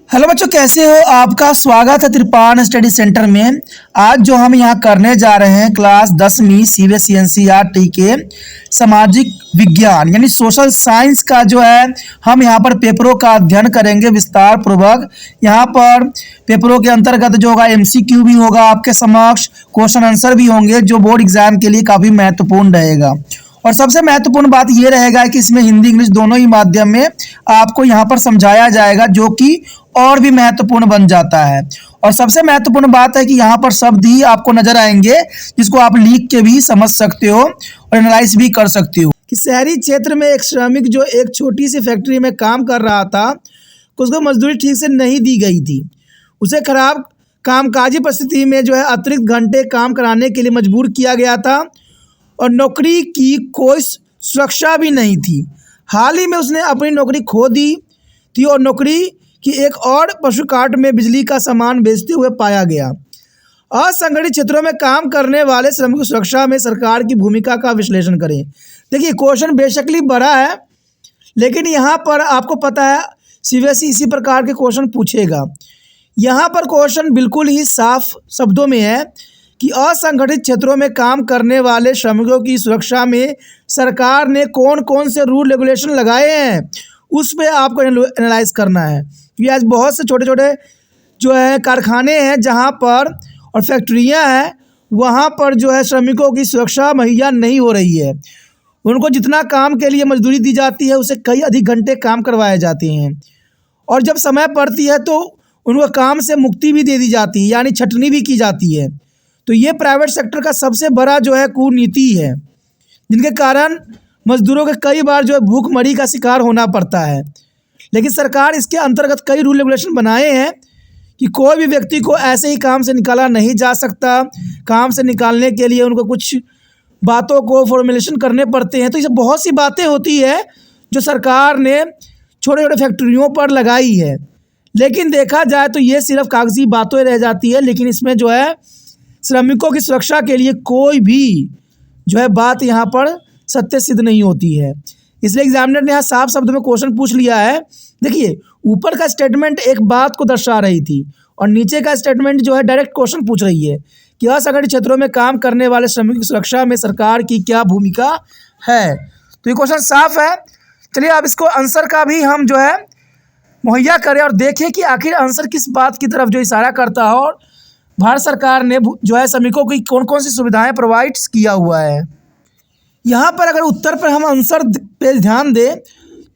Hello बच्चों, कैसे हो? आपका स्वागत है त्रिपान स्टडी सेंटर में। आज जो हम यहाँ करने जा रहे हैं क्लास 10वीं सीबीएसई एनसीईआरटी के सामाजिक विज्ञान यानी सोशल साइंस का जो है हम यहाँ पर पेपरों का अध्ययन करेंगे विस्तार पूर्वक। यहाँ पर पेपरों के अंतर्गत जो होगा एमसीक्यू भी होगा आपके समक्ष, क्वेश्चन आंसर भी होंगे जो बोर्ड एग्जाम के लिए काफ़ी महत्वपूर्ण रहेगा। और सबसे महत्वपूर्ण बात ये रहेगा कि इसमें हिंदी इंग्लिश दोनों ही माध्यम में आपको यहाँ पर समझाया जाएगा, जो कि और भी महत्वपूर्ण बन जाता है। और सबसे महत्वपूर्ण बात है कि यहाँ पर शब्द ही आपको नजर आएंगे जिसको आप लिख के भी समझ सकते हो और एनालाइज भी कर सकते हो। कि शहरी क्षेत्र में एक श्रमिक जो एक छोटी सी फैक्ट्री में काम कर रहा था, उसको मजदूरी ठीक से नहीं दी गई थी। उसे खराब कामकाजी परिस्थिति में जो है अतिरिक्त घंटे काम कराने के लिए मजबूर किया गया था और नौकरी की कोई सुरक्षा भी नहीं थी। हाल ही में उसने अपनी नौकरी खो दी थी और नौकरी कि एक और पशु काट में बिजली का सामान बेचते हुए पाया गया। असंगठित क्षेत्रों में काम करने वाले श्रमिकों की सुरक्षा में सरकार की भूमिका का विश्लेषण करें। देखिए, क्वेश्चन बेशकली बड़ा है, लेकिन यहाँ पर आपको पता है सीबीएसई इसी प्रकार के क्वेश्चन पूछेगा। यहाँ पर क्वेश्चन बिल्कुल ही साफ शब्दों में है कि असंगठित क्षेत्रों में काम करने वाले श्रमिकों की सुरक्षा में सरकार ने कौन कौन से रूल रेगुलेशन लगाए हैं, उस पर आपको एनालाइज करना है। क्योंकि आज बहुत से छोटे छोटे जो है कारखाने हैं जहां पर और फैक्ट्रियां हैं, वहां पर जो है श्रमिकों की सुरक्षा मुहैया नहीं हो रही है। उनको जितना काम के लिए मजदूरी दी जाती है उसे कई अधिक घंटे काम करवाए जाते हैं और जब समय पड़ती है तो उनको काम से मुक्ति भी दे दी जाती है, यानी छटनी भी की जाती है। तो ये प्राइवेट सेक्टर का सबसे बड़ा जो है कुनीति है, जिनके कारण मजदूरों के कई बार जो है भूखमरी का शिकार होना पड़ता है। लेकिन सरकार इसके अंतर्गत कई रूल रेगुलेशन बनाए हैं कि कोई भी व्यक्ति को ऐसे ही काम से निकाला नहीं जा सकता। काम से निकालने के लिए उनको कुछ बातों को फॉर्मुलेशन करने पड़ते हैं। तो ये बहुत सी बातें होती है जो सरकार ने छोटे छोटे फैक्ट्रियों पर लगाई है, लेकिन देखा जाए तो ये सिर्फ कागजी बातें रह जाती है। लेकिन इसमें जो है श्रमिकों की सुरक्षा के लिए कोई भी जो है बात यहाँ पर सत्य सिद्ध नहीं होती है। इसलिए एग्जामिनर ने यहाँ साफ शब्द में क्वेश्चन पूछ लिया है। देखिए, ऊपर का स्टेटमेंट एक बात को दर्शा रही थी और नीचे का स्टेटमेंट जो है डायरेक्ट क्वेश्चन पूछ रही है कि असंगठित क्षेत्रों में काम करने वाले श्रमिकों की सुरक्षा में सरकार की क्या भूमिका है। तो ये क्वेश्चन साफ है। चलिए अब इसको आंसर का भी हम जो है मुहैया करें और देखें कि आखिर आंसर किस बात की तरफ जो इशारा करता है और भारत सरकार ने जो है श्रमिकों की कौन कौन सी सुविधाएं प्रोवाइड किया हुआ है। यहाँ पर अगर उत्तर पर हम आंसर पे ध्यान दें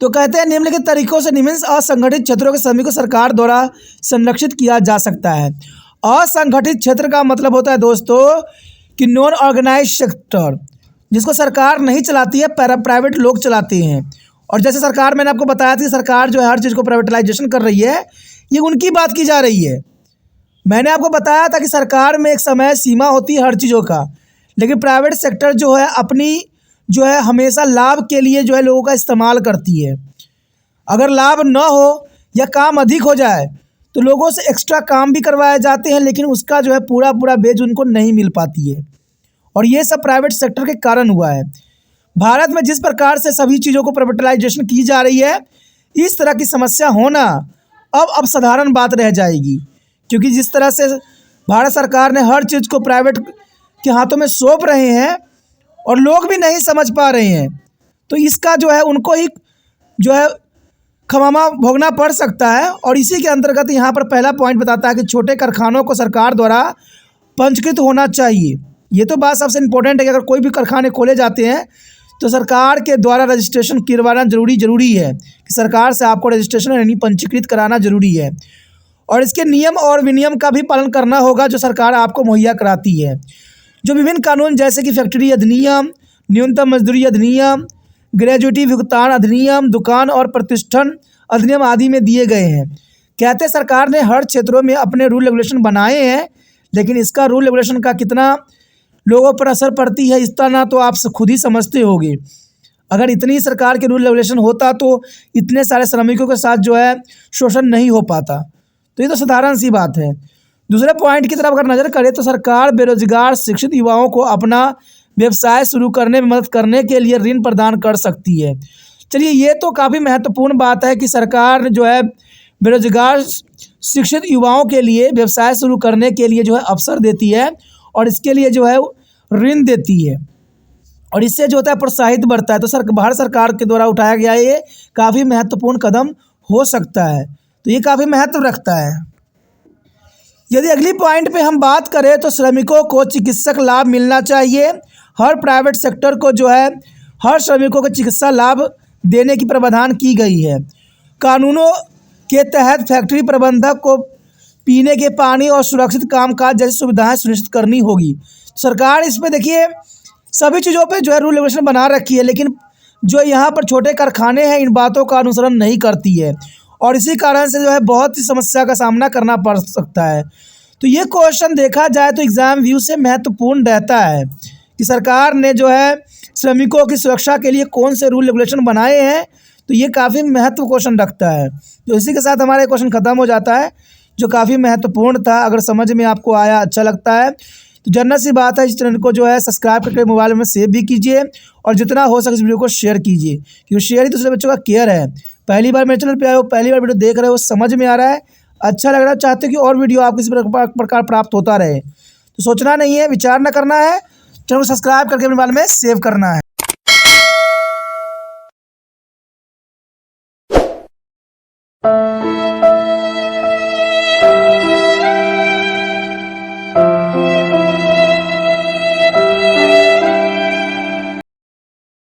तो कहते हैं निम्नलिखित तरीकों से निम्न असंगठित क्षेत्रों के श्रमिकों को सरकार द्वारा संरक्षित किया जा सकता है। असंगठित क्षेत्र का मतलब होता है दोस्तों कि नॉन ऑर्गेनाइज सेक्टर, जिसको सरकार नहीं चलाती है, प्राइवेट लोग चलाते हैं। और जैसे सरकार, मैंने आपको बताया था कि सरकार जो है हर चीज़ को प्राइवेटाइजेशन कर रही है, ये उनकी बात की जा रही है। मैंने आपको बताया था कि सरकार में एक समय सीमा होती है हर चीज़ों का, लेकिन प्राइवेट सेक्टर जो है अपनी जो है हमेशा लाभ के लिए जो है लोगों का इस्तेमाल करती है। अगर लाभ न हो या काम अधिक हो जाए तो लोगों से एक्स्ट्रा काम भी करवाए जाते हैं, लेकिन उसका जो है पूरा पूरा बेज उनको नहीं मिल पाती है। और ये सब प्राइवेट सेक्टर के कारण हुआ है। भारत में जिस प्रकार से सभी चीज़ों को प्राइवेटाइजेशन की जा रही है, इस तरह की समस्या होना अब साधारण बात रह जाएगी। क्योंकि जिस तरह से भारत सरकार ने हर चीज़ को प्राइवेट के हाथों में सौंप रहे हैं और लोग भी नहीं समझ पा रहे हैं, तो इसका जो है उनको ही जो है खमामा भोगना पड़ सकता है। और इसी के अंतर्गत यहाँ पर पहला पॉइंट बताता है कि छोटे कारखानों को सरकार द्वारा पंजीकृत होना चाहिए। ये तो बात सबसे इम्पोर्टेंट है कि अगर कोई भी कारखाने खोले जाते हैं तो सरकार के द्वारा रजिस्ट्रेशन करवाना जरूरी है कि सरकार से आपको रजिस्ट्रेशन यानी पंजीकृत कराना जरूरी है। और इसके नियम और विनियम का भी पालन करना होगा जो सरकार आपको मुहैया कराती है। जो विभिन्न कानून जैसे कि फैक्ट्री अधिनियम, न्यूनतम मजदूरी अधिनियम, ग्रेजुएटी भुगतान अधिनियम, दुकान और प्रतिष्ठान अधिनियम आदि में दिए गए हैं। कहते सरकार ने हर क्षेत्रों में अपने रूल रेगुलेशन बनाए हैं, लेकिन इसका रूल रेगुलेशन का कितना लोगों पर असर पड़ती है इसका ना तो आप खुद ही समझते होंगे। अगर इतनी सरकार के रूल रेगुलेशन होता तो इतने सारे श्रमिकों के साथ जो है शोषण नहीं हो पाता। तो ये तो साधारण सी बात है। दूसरे पॉइंट की तरफ अगर नज़र करें तो सरकार बेरोजगार शिक्षित युवाओं को अपना व्यवसाय शुरू करने में मदद करने के लिए ऋण प्रदान कर सकती है। चलिए, ये तो काफ़ी महत्वपूर्ण बात है कि सरकार जो है बेरोजगार शिक्षित युवाओं के लिए व्यवसाय शुरू करने के लिए जो है अवसर देती है और इसके लिए जो है ऋण देती है और इससे जो होता है प्रोत्साहित बढ़ता है। तो भारत सरकार के द्वारा उठाया गया ये काफ़ी महत्वपूर्ण कदम हो सकता है, तो ये काफ़ी महत्व रखता है। यदि अगली पॉइंट पे हम बात करें तो श्रमिकों को चिकित्सक लाभ मिलना चाहिए। हर प्राइवेट सेक्टर को जो है हर श्रमिकों को चिकित्सा लाभ देने की प्रावधान की गई है। कानूनों के तहत फैक्ट्री प्रबंधक को पीने के पानी और सुरक्षित कामकाज जैसी सुविधाएं सुनिश्चित करनी होगी। सरकार इस पे देखिए सभी चीज़ों पे जो है रूल रेगुलेशन बना रखी है, लेकिन जो यहाँ पर छोटे कारखाने हैं इन बातों का अनुसरण नहीं करती है और इसी कारण से जो है बहुत सी समस्या का सामना करना पड़ सकता है। तो ये क्वेश्चन देखा जाए तो एग्ज़ाम व्यू से महत्वपूर्ण रहता है कि सरकार ने जो है श्रमिकों की सुरक्षा के लिए कौन से रूल रेगुलेशन बनाए हैं, तो ये काफ़ी महत्व क्वेश्चन रखता है। तो इसी के साथ हमारा क्वेश्चन ख़त्म हो जाता है जो काफ़ी महत्वपूर्ण था। अगर समझ में आपको आया, अच्छा लगता है तो जनरल सी बात है इस चैनल को जो है सब्सक्राइब करके मोबाइल में सेव भी कीजिए और जितना हो सके इस वीडियो को शेयर कीजिए, क्योंकि शेयर ही दूसरे बच्चों का केयर है। पहली बार मेरे चैनल पे आए हो, पहली बार वीडियो देख रहे हो, समझ में आ रहा है, अच्छा लग रहा है, चाहते हो कि और वीडियो आपको इस प्रकार प्राप्त होता रहे, तो सोचना नहीं है, विचार न करना है, चैनल को सब्सक्राइब करके मोबाइल में सेव करना है।